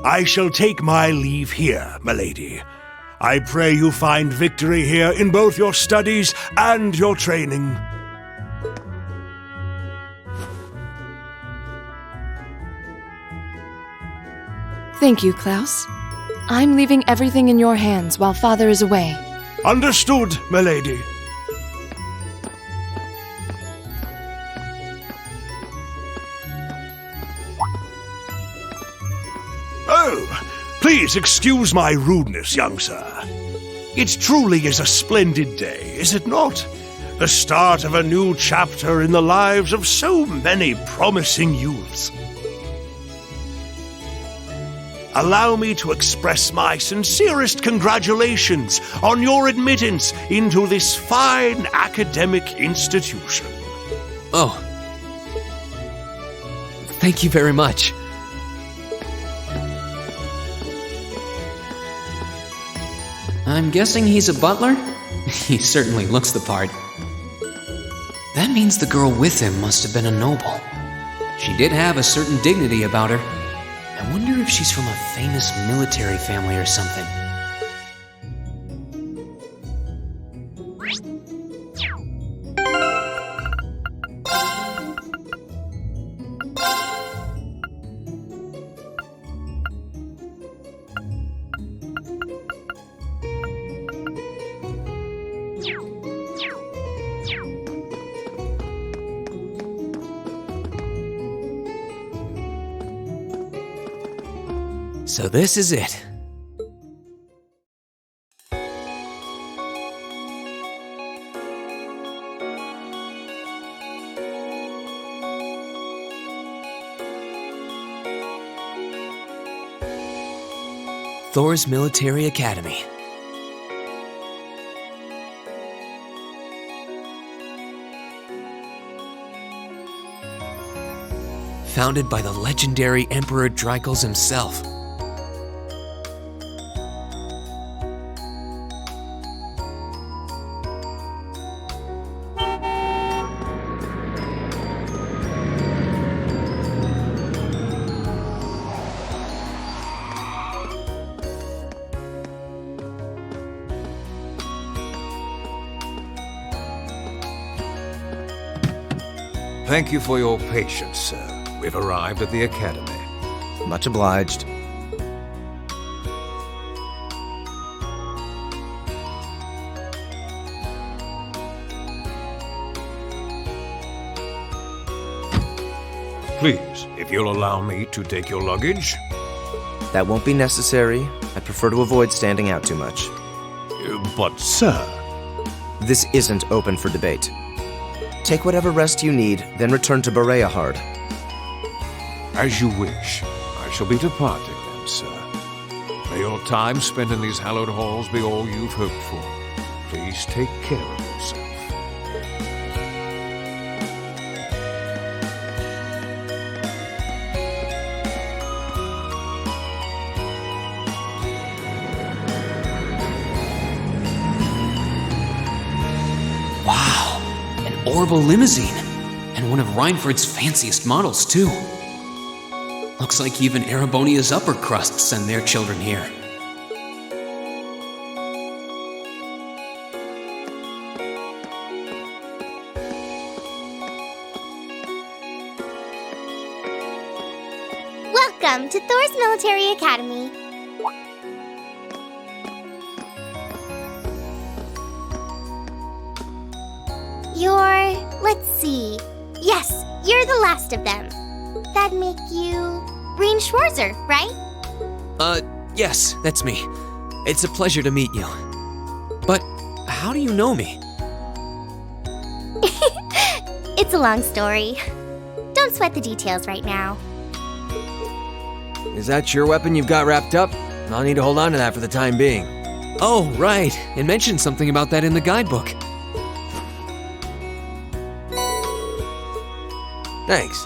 I shall take my leave here, milady. I pray you find victory here in both your studies and your training. Thank you, Klaus. I'm leaving everything in your hands while Father is away. Understood, milady. Oh, please excuse my rudeness, young sir. It truly is a splendid day, is it not? The start of a new chapter in the lives of so many promising youths. Allow me to express my sincerest congratulations on your admittance into this fine academic institution. Oh. Thank you very much. I'm guessing he's a butler? He certainly looks the part. That means the girl with him must have been a noble. She did have a certain dignity about her. I wonder if she's from a famous military family or something. So this is it. Thor's Military Academy. Founded by the legendary Emperor Dreikels himself. Thank you for your patience, sir. We've arrived at the Academy. Much obliged. Please, if you'll allow me to take your luggage. That won't be necessary. I prefer to avoid standing out too much. But, sir... This isn't open for debate. Take whatever rest you need, then return to Bereahard. As you wish. I shall be departing then, sir. May your time spent in these hallowed halls be all you've hoped for. Please take care of yourself. Orbital limousine, and one of Reinford's fanciest models, too. Looks like even Erebonia's upper crust send their children here. Welcome to Thor's Military Academy. Let's see. Yes, you're the last of them. That'd make you Breen Schwarzer, right? Yes, that's me. It's a pleasure to meet you. But how do you know me? It's a long story. Don't sweat the details right now. Is that your weapon you've got wrapped up? I'll need to hold on to that for the time being. Oh, right. It mentioned something about that in the guidebook. Thanks.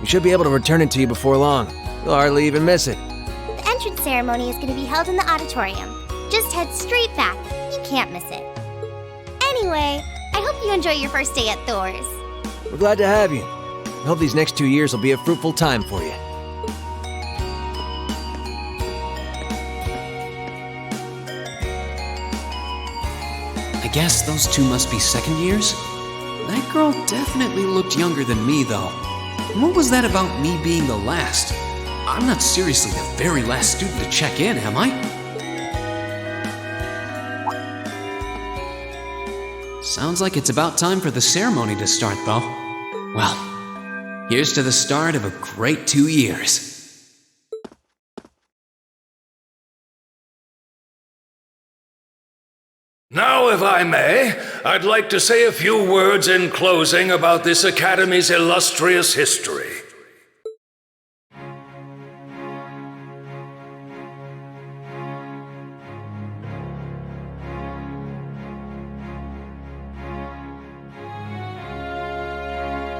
We should be able to return it to you before long. You'll hardly even miss it. The entrance ceremony is going to be held in the auditorium. Just head straight back. You can't miss it. Anyway, I hope you enjoy your first day at Thor's. We're glad to have you. I hope these next 2 years will be a fruitful time for you. guess those two must be second years? That girl definitely looked younger than me, though. What was that about me being the last? I'm not seriously the very last student to check in, am I? Sounds like it's about time for the ceremony to start, though. Well, here's to the start of a great 2 years. Now, if I may, I'd like to say a few words in closing about this Academy's illustrious history.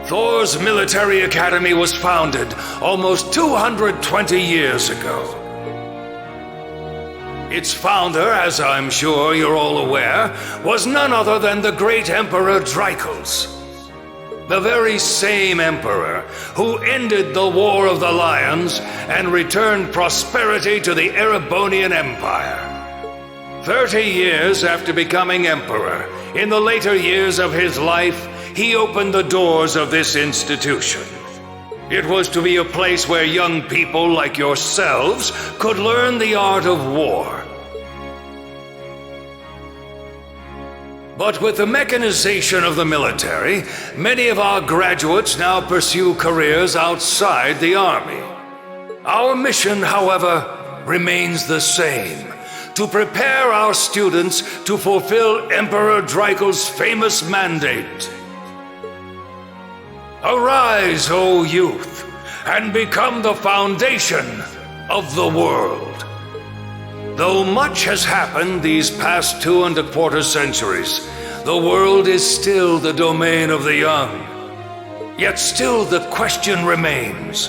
Thor's military academy was founded almost 220 years ago. Its founder, as I'm sure you're all aware, was none other than the great Emperor Drykos. The very same emperor who ended the War of the Lions and returned prosperity to the Erebonian Empire. 30 years after becoming emperor, in the later years of his life, he opened the doors of this institution. It was to be a place where young people like yourselves could learn the art of war. But with the mechanization of the military, many of our graduates now pursue careers outside the army. Our mission, however, remains the same: to prepare our students to fulfill Emperor Drykos' famous mandate. Arise, O youth, and become the foundation of the world. Though much has happened these past 2¼ centuries, the world is still the domain of the young. Yet still the question remains: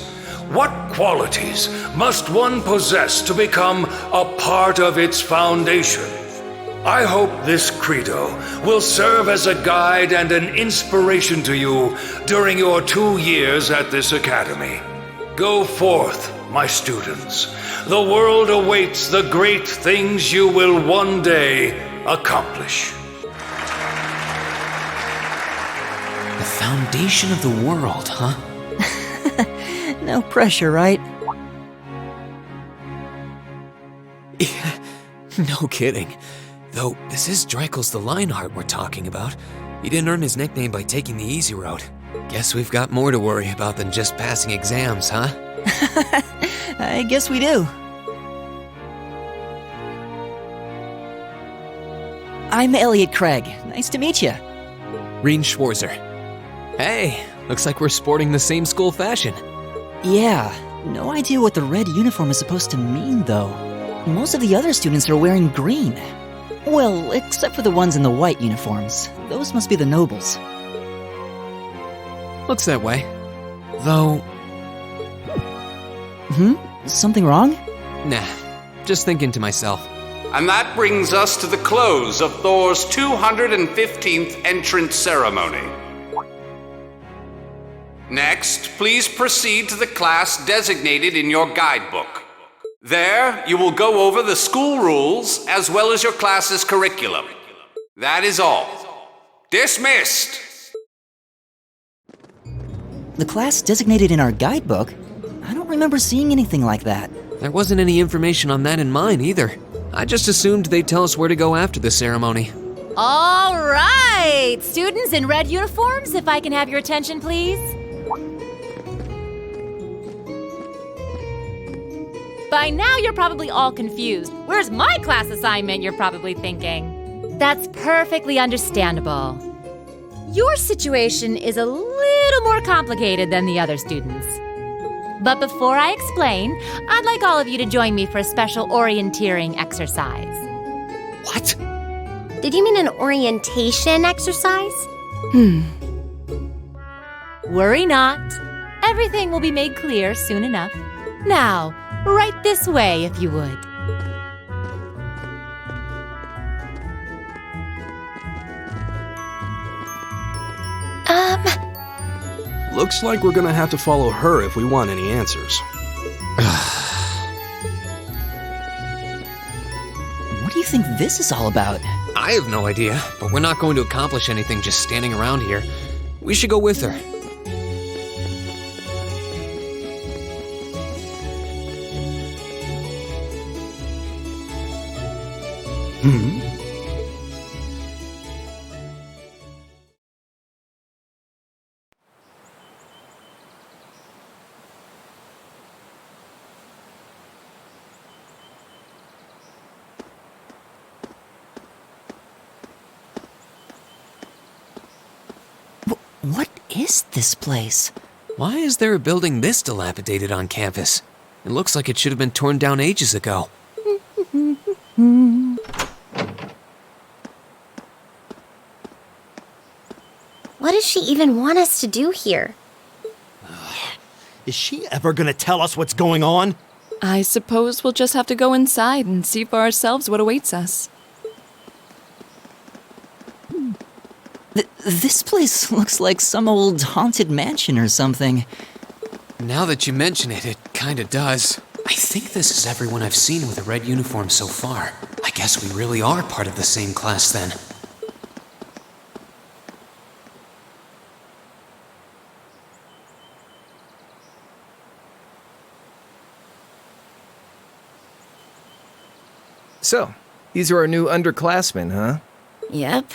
what qualities must one possess to become a part of its foundation? I hope this credo will serve as a guide and an inspiration to you during your 2 years at this academy. Go forth, my students. The world awaits the great things you will one day accomplish. The foundation of the world, huh? No pressure, right? No kidding. Though, this is Drykos the Lionheart we're talking about. He didn't earn his nickname by taking the easy route. Guess we've got more to worry about than just passing exams, huh? I guess we do. I'm Elliot Craig. Nice to meet you. Reen Schwarzer. Hey, looks like we're sporting the same school fashion. Yeah, no idea what the red uniform is supposed to mean, though. Most of the other students are wearing green. Well, except for the ones in the white uniforms. Those must be the nobles. Looks that way. Though... Something wrong? Nah, just thinking to myself. And that brings us to the close of Thor's 215th entrance ceremony. Next, please proceed to the class designated in your guidebook. There, you will go over the school rules as well as your class's curriculum. That is all. Dismissed! The class designated in our guidebook? I don't remember seeing anything like that. There wasn't any information on that in mine either. I just assumed they'd tell us where to go after the ceremony. All right! Students in red uniforms, if I can have your attention, please. By now, you're probably all confused. Where's my class assignment, you're probably thinking. That's perfectly understandable. Your situation is a little more complicated than the other students. But before I explain, I'd like all of you to join me for a special orienteering exercise. What? Did you mean an orientation exercise? Worry not. Everything will be made clear soon enough. Now, right this way, if you would. Looks like we're gonna have to follow her if we want any answers. What do you think this is all about? I have no idea, but we're not going to accomplish anything just standing around here. We should go with her. What is this place? Why is there a building this dilapidated on campus? It looks like it should have been torn down ages ago. What does she even want us to do here? Is she ever gonna tell us what's going on? I suppose we'll just have to go inside and see for ourselves what awaits us. This place looks like some old haunted mansion or something. Now that you mention it, it kinda does. I think this is everyone I've seen with a red uniform so far. I guess we really are part of the same class then. So, these are our new underclassmen, huh? Yep.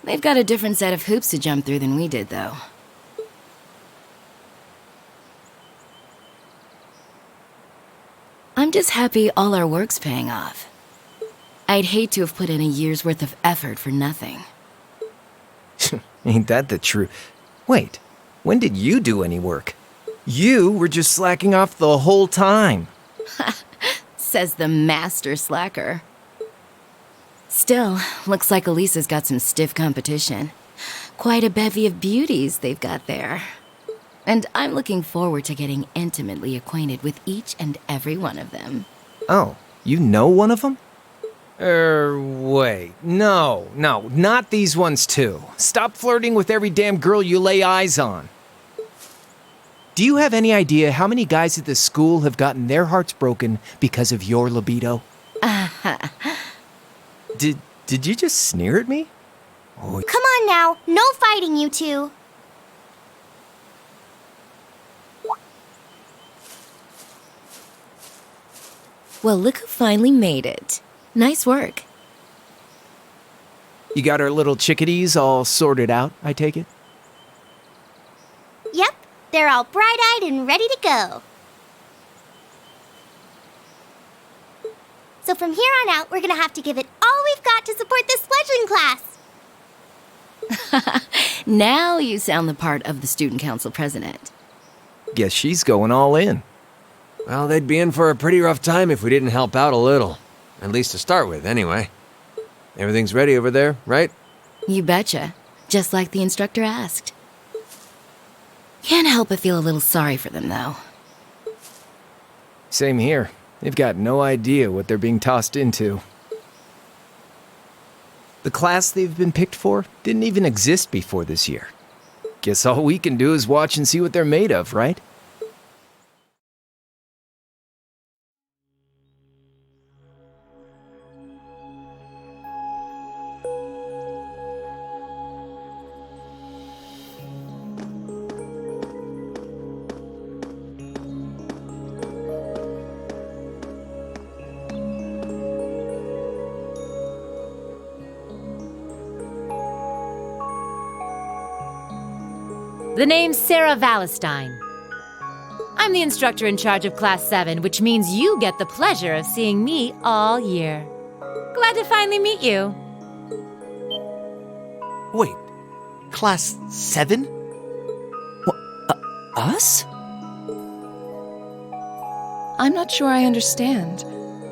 They've got a different set of hoops to jump through than we did, though. I'm just happy all our work's paying off. I'd hate to have put in a year's worth of effort for nothing. Ain't that the truth? Wait, when did you do any work? You were just slacking off the whole time. Says the master slacker. Still, looks like Elisa's got some stiff competition. Quite a bevy of beauties they've got there. And I'm looking forward to getting intimately acquainted with each and every one of them. Oh, you know one of them? Wait. No, not these ones too. Stop flirting with every damn girl you lay eyes on. Do you have any idea how many guys at this school have gotten their hearts broken because of your libido? Did you just sneer at me? Oh. Come on now, no fighting, you two. Well, look who finally made it. Nice work. You got our little chickadees all sorted out, I take it? Yep, they're all bright-eyed and ready to go. So from here on out, we're gonna have to give it all we've got to support this fledgling class. Now you sound the part of the student council president. Guess she's going all in. Well, they'd be in for a pretty rough time if we didn't help out a little. At least to start with, anyway. Everything's ready over there, right? You betcha. Just like the instructor asked. Can't help but feel a little sorry for them, though. Same here. They've got no idea what they're being tossed into. The class they've been picked for didn't even exist before this year. Guess all we can do is watch and see what they're made of, right? The name's Sarah Valestine. I'm the instructor in charge of Class 7, which means you get the pleasure of seeing me all year. Glad to finally meet you. Wait, Class 7? Us? I'm not sure I understand.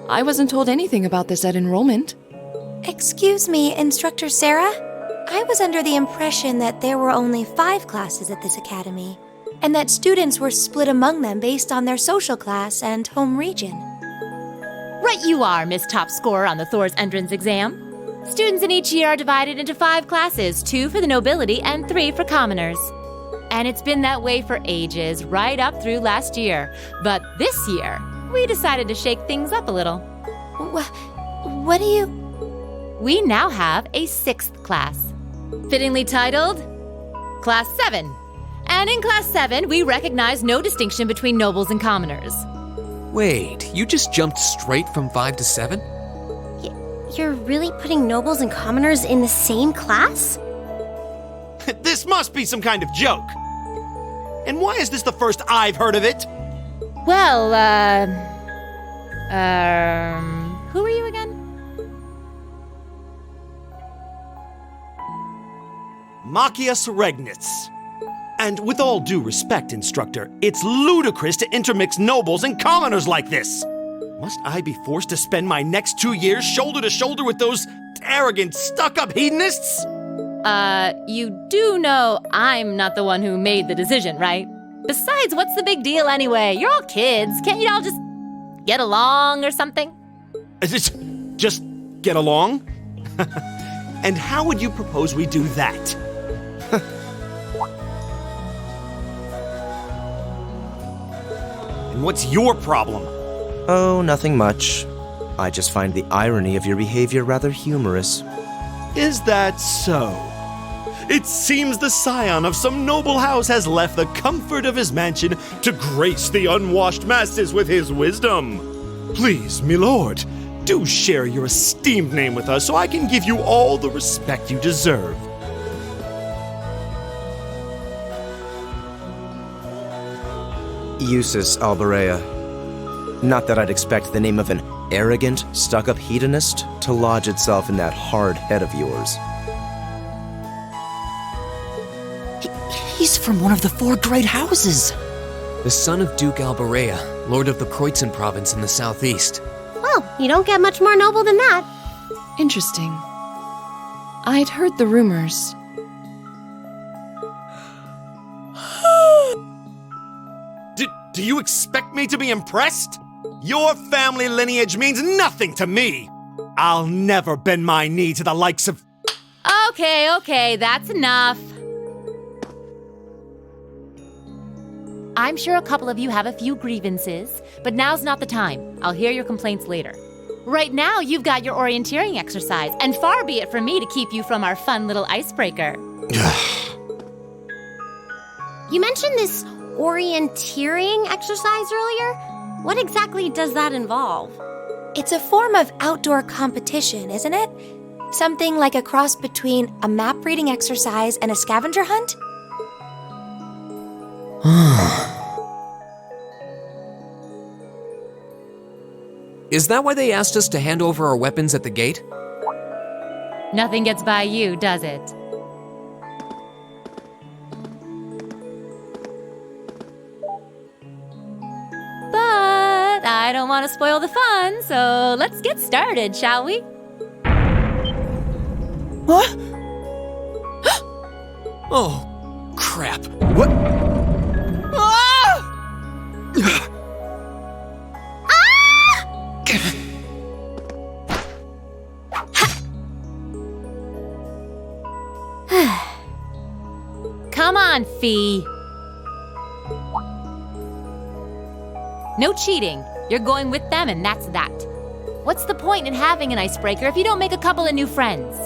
I wasn't told anything about this at enrollment. Excuse me, Instructor Sarah? I was under the impression that there were only 5 classes at this academy, and that students were split among them based on their social class and home region. Right you are, Miss Top Scorer on the Thor's entrance exam. Students in each year are divided into 5 classes, 2 for the nobility and 3 for commoners. And it's been that way for ages, right up through last year. But this year, we decided to shake things up a little. What do you... we now have a 6th class, fittingly titled Class 7. And in Class 7, we recognize no distinction between nobles and commoners. Wait, you just jumped straight from 5 to 7? You're really putting nobles and commoners in the same class? This must be some kind of joke. And why is this the first I've heard of it? Well, who are you again? Machias Regnitz. And with all due respect, Instructor, it's ludicrous to intermix nobles and commoners like this. Must I be forced to spend my next 2 years shoulder to shoulder with those arrogant, stuck-up hedonists? You do know I'm not the one who made the decision, right? Besides, what's the big deal anyway? You're all kids. Can't you all just get along or something? Just get along? And how would you propose we do that? And what's your problem? Oh, nothing much. I just find the irony of your behavior rather humorous. Is that so? It seems the scion of some noble house has left the comfort of his mansion to grace the unwashed masses with his wisdom. Please, milord, do share your esteemed name with us so I can give you all the respect you deserve. Eustace Alberea. Not that I'd expect the name of an arrogant, stuck-up hedonist to lodge itself in that hard head of yours. He's from one of the 4 great houses. The son of Duke Alberea, lord of the Kreutzen province in the southeast. Well, you don't get much more noble than that. Interesting. I'd heard the rumors. Do you expect me to be impressed? Your family lineage means nothing to me. I'll never bend my knee to the likes of... Okay, that's enough. I'm sure a couple of you have a few grievances, but now's not the time. I'll hear your complaints later. Right now, you've got your orienteering exercise, and far be it from me to keep you from our fun little icebreaker. You mentioned this orienteering exercise earlier. What exactly does that involve? It's a form of outdoor competition, isn't it? Something like a cross between a map-reading exercise and a scavenger hunt? Is that why they asked us to hand over our weapons at the gate? Nothing gets by you, does it? But I don't want to spoil the fun, so let's get started, shall we? What? Oh, crap. What? Come on, Fee. No cheating. You're going with them, and that's that. What's the point in having an icebreaker if you don't make a couple of new friends?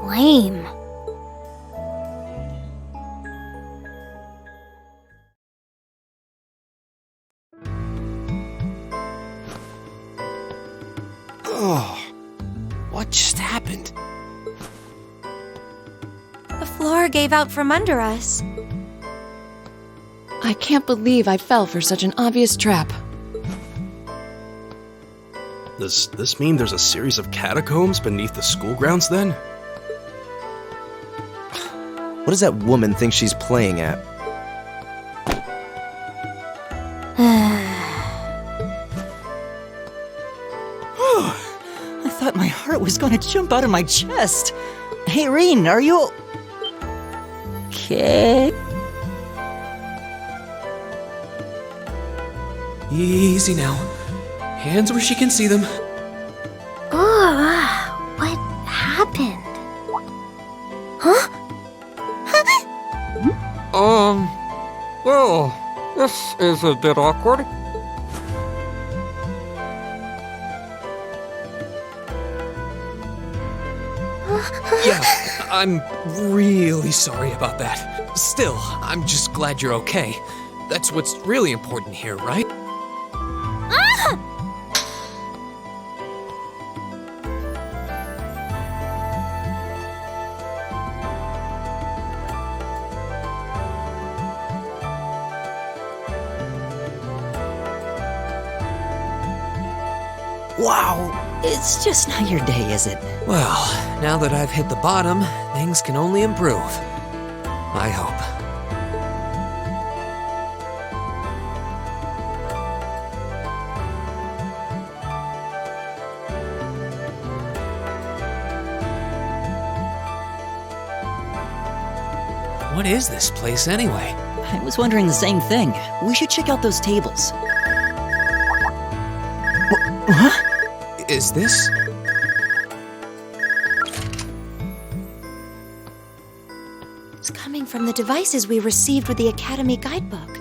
Lame. Oh, what just happened? The floor gave out from under us. I can't believe I fell for such an obvious trap. Does this mean there's a series of catacombs beneath the school grounds then? What does that woman think she's playing at? I thought my heart was gonna jump out of my chest. Hey, Reen, are you... okay? Easy now. Hands where she can see them. What happened? Huh? Well, this is a bit awkward. Yeah, I'm really sorry about that. Still, I'm just glad you're okay. That's what's really important here, right? Ah! Wow, it's just not your day, is it? Well, now that I've hit the bottom, things can only improve. I hope. What is this place anyway? I was wondering the same thing. We should check out those tables. Huh? Is this? It's coming from the devices we received with the Academy guidebook.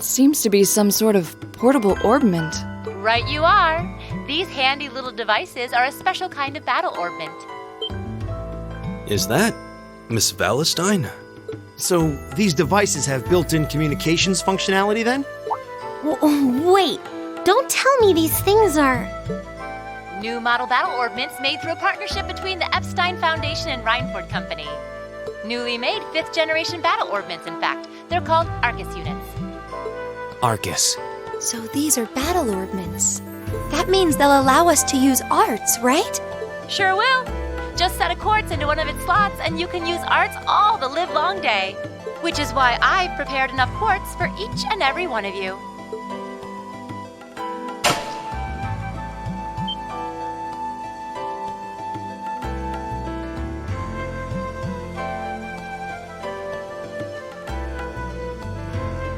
Seems to be some sort of portable orbment. Right you are. These handy little devices are a special kind of battle orbment. Is that Miss Valestine? So these devices have built-in communications functionality then? Wait, don't tell me these things are... New model battle orbments made through a partnership between the Epstein Foundation and Reinford Company. Newly made 5th generation battle orbments, in fact. They're called Arcus units. Arcus. So these are battle orbments. That means they'll allow us to use arts, right? Sure will. Just set a quartz into one of its slots and you can use arts all the livelong day. Which is why I've prepared enough quartz for each and every one of you.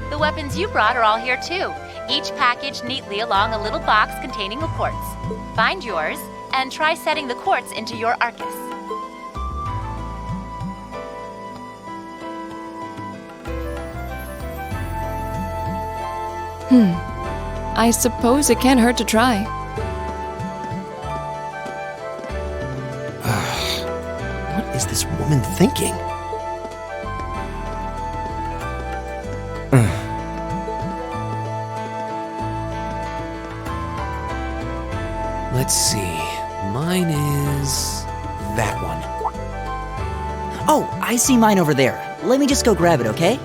The weapons you brought are all here too, each packaged neatly along a little box containing a quartz. Find yours, and try setting the quartz into your Arcus. I suppose it can't hurt to try. What is this woman thinking? Let's see. Mine is that one. Oh, I see mine over there. Let me just go grab it, okay?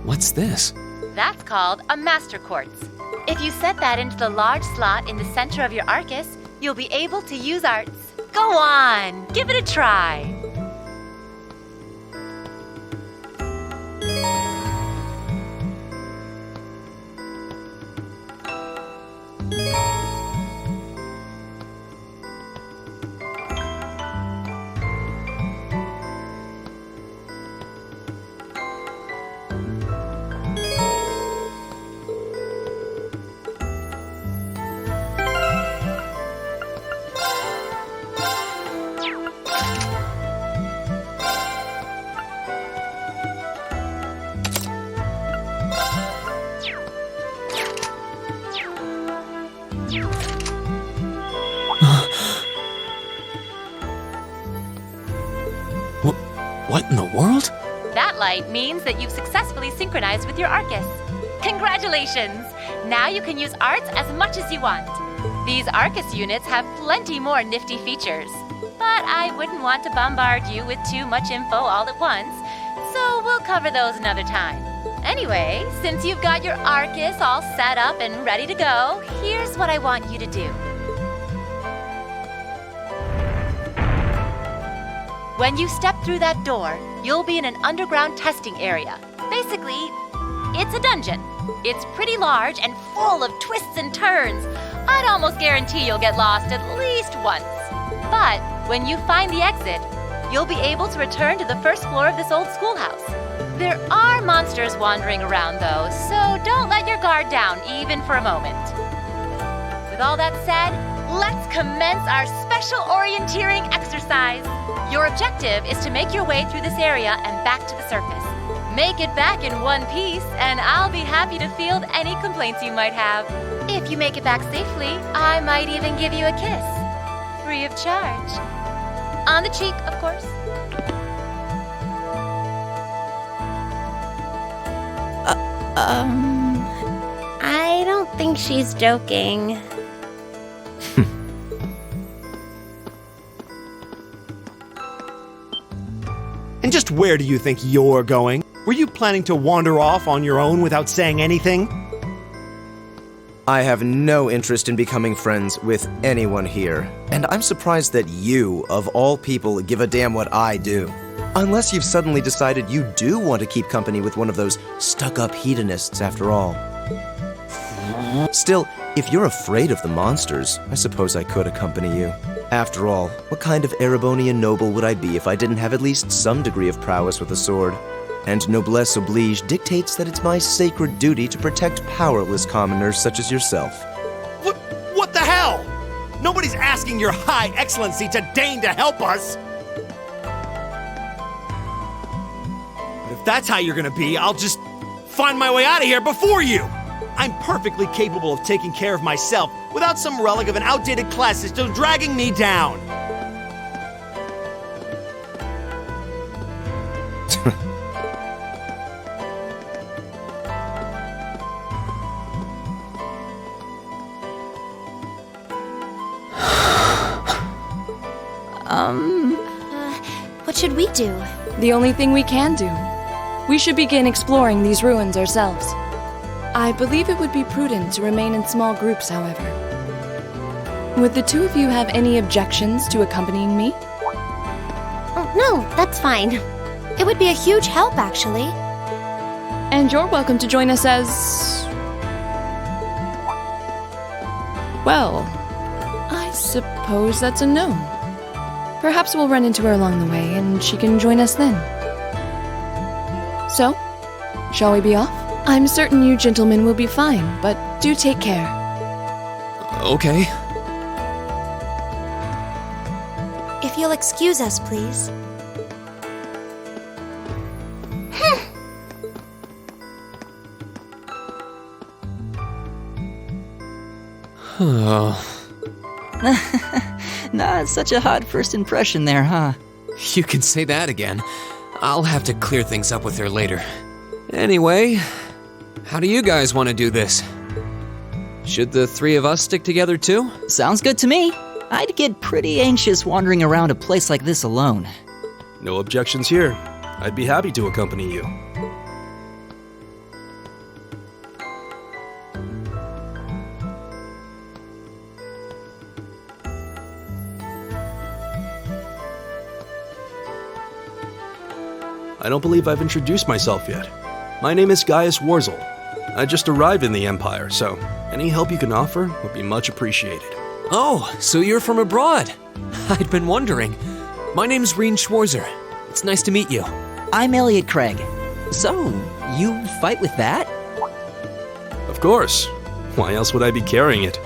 What's this? That's called a master quartz. If you set that into the large slot in the center of your Arcus, you'll be able to use arts. Go on, give it a try. What in the world? That light means that you've successfully synchronized with your Arcus. Congratulations! Now you can use arts as much as you want. These Arcus units have plenty more nifty features. But I wouldn't want to bombard you with too much info all at once, so we'll cover those another time. Anyway, since you've got your Arcus all set up and ready to go, here's what I want you to do. When you step through that door, you'll be in an underground testing area. Basically, it's a dungeon. It's pretty large and full of twists and turns. I'd almost guarantee you'll get lost at least once. But when you find the exit, you'll be able to return to the first floor of this old schoolhouse. There are monsters wandering around, though, so don't let your guard down even for a moment. all that said, let's commence our special orienteering exercise. Your objective is to make your way through this area and back to the surface. Make it back in one piece, and I'll be happy to field any complaints you might have. If you make it back safely, I might even give you a kiss. Free of charge. On the cheek, of course. I don't think she's joking. And just where do you think you're going? Were you planning to wander off on your own without saying anything? I have no interest in becoming friends with anyone here, and I'm surprised that you, of all people, give a damn what I do. Unless you've suddenly decided you do want to keep company with one of those stuck-up hedonists after all. Still, if you're afraid of the monsters, I suppose I could accompany you. After all, what kind of Erebonian noble would I be if I didn't have at least some degree of prowess with a sword? And noblesse oblige dictates that it's my sacred duty to protect powerless commoners such as yourself. What the hell? Nobody's asking your high excellency to deign to help us! But if that's how you're gonna be, I'll just find my way out of here before you! I'm perfectly capable of taking care of myself without some relic of an outdated class system dragging me down! What should we do? The only thing we can do. We should begin exploring these ruins ourselves. I believe it would be prudent to remain in small groups, however. Would the two of you have any objections to accompanying me? Oh, no, that's fine. It would be a huge help, actually. And you're welcome to join us as... well, I suppose that's a no. Perhaps we'll run into her along the way, and she can join us then. So, shall we be off? I'm certain you gentlemen will be fine, but do take care. Okay. If you'll excuse us, please. Oh. Not such a hot first impression there, huh? You can say that again. I'll have to clear things up with her later. Anyway, how do you guys want to do this? Should the three of us stick together too? Sounds good to me. I'd get pretty anxious wandering around a place like this alone. No objections here. I'd be happy to accompany you. I don't believe I've introduced myself yet. My name is Gaius Warzel. I just arrived in the Empire, so any help you can offer would be much appreciated. Oh, so you're from abroad. I'd been wondering. My name's Reen Schwarzer. It's nice to meet you. I'm Elliot Craig. So, you fight with that? Of course. Why else would I be carrying it?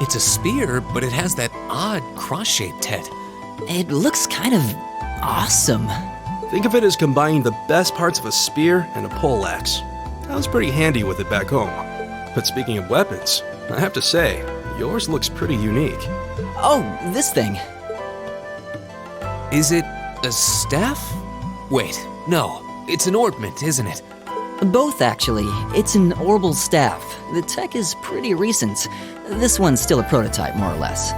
It's a spear, but it has that odd cross-shaped head. It looks kind of awesome. Think of it as combining the best parts of a spear and a poleaxe. I was pretty handy with it back home. But speaking of weapons, I have to say, yours looks pretty unique. Oh, this thing. Is it a staff? Wait, no. It's an ornament, isn't it? Both, actually. It's an orbal staff. The tech is pretty recent. This one's still a prototype, more or less.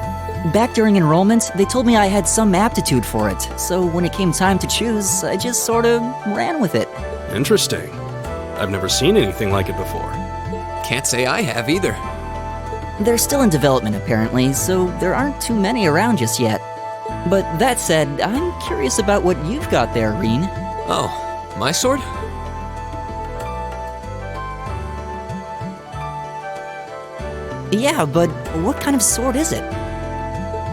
Back during enrollment, they told me I had some aptitude for it, so when it came time to choose, I just sort of ran with it. Interesting. I've never seen anything like it before. Can't say I have either. They're still in development, apparently, so there aren't too many around just yet. But that said, I'm curious about what you've got there, Reen. Oh, my sword? Yeah, but what kind of sword is it?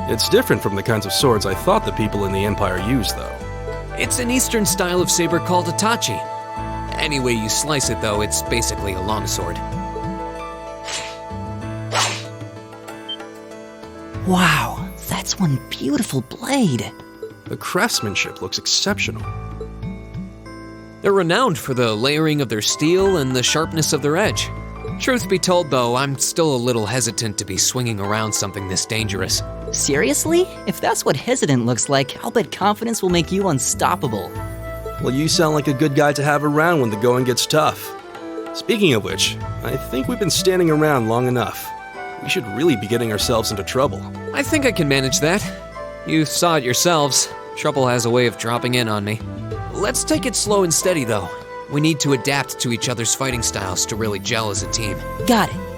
It's different from the kinds of swords I thought the people in the Empire used, though. It's an Eastern style of saber called a tachi. Any way you slice it, though, it's basically a longsword. Wow, that's one beautiful blade. The craftsmanship looks exceptional. They're renowned for the layering of their steel and the sharpness of their edge. Truth be told, though, I'm still a little hesitant to be swinging around something this dangerous. Seriously? If that's what hesitant looks like, I'll bet confidence will make you unstoppable. Well, you sound like a good guy to have around when the going gets tough. Speaking of which, I think we've been standing around long enough. We should really be getting ourselves into trouble. I think I can manage that. You saw it yourselves. Trouble has a way of dropping in on me. Let's take it slow and steady, though. We need to adapt to each other's fighting styles to really gel as a team. Got it.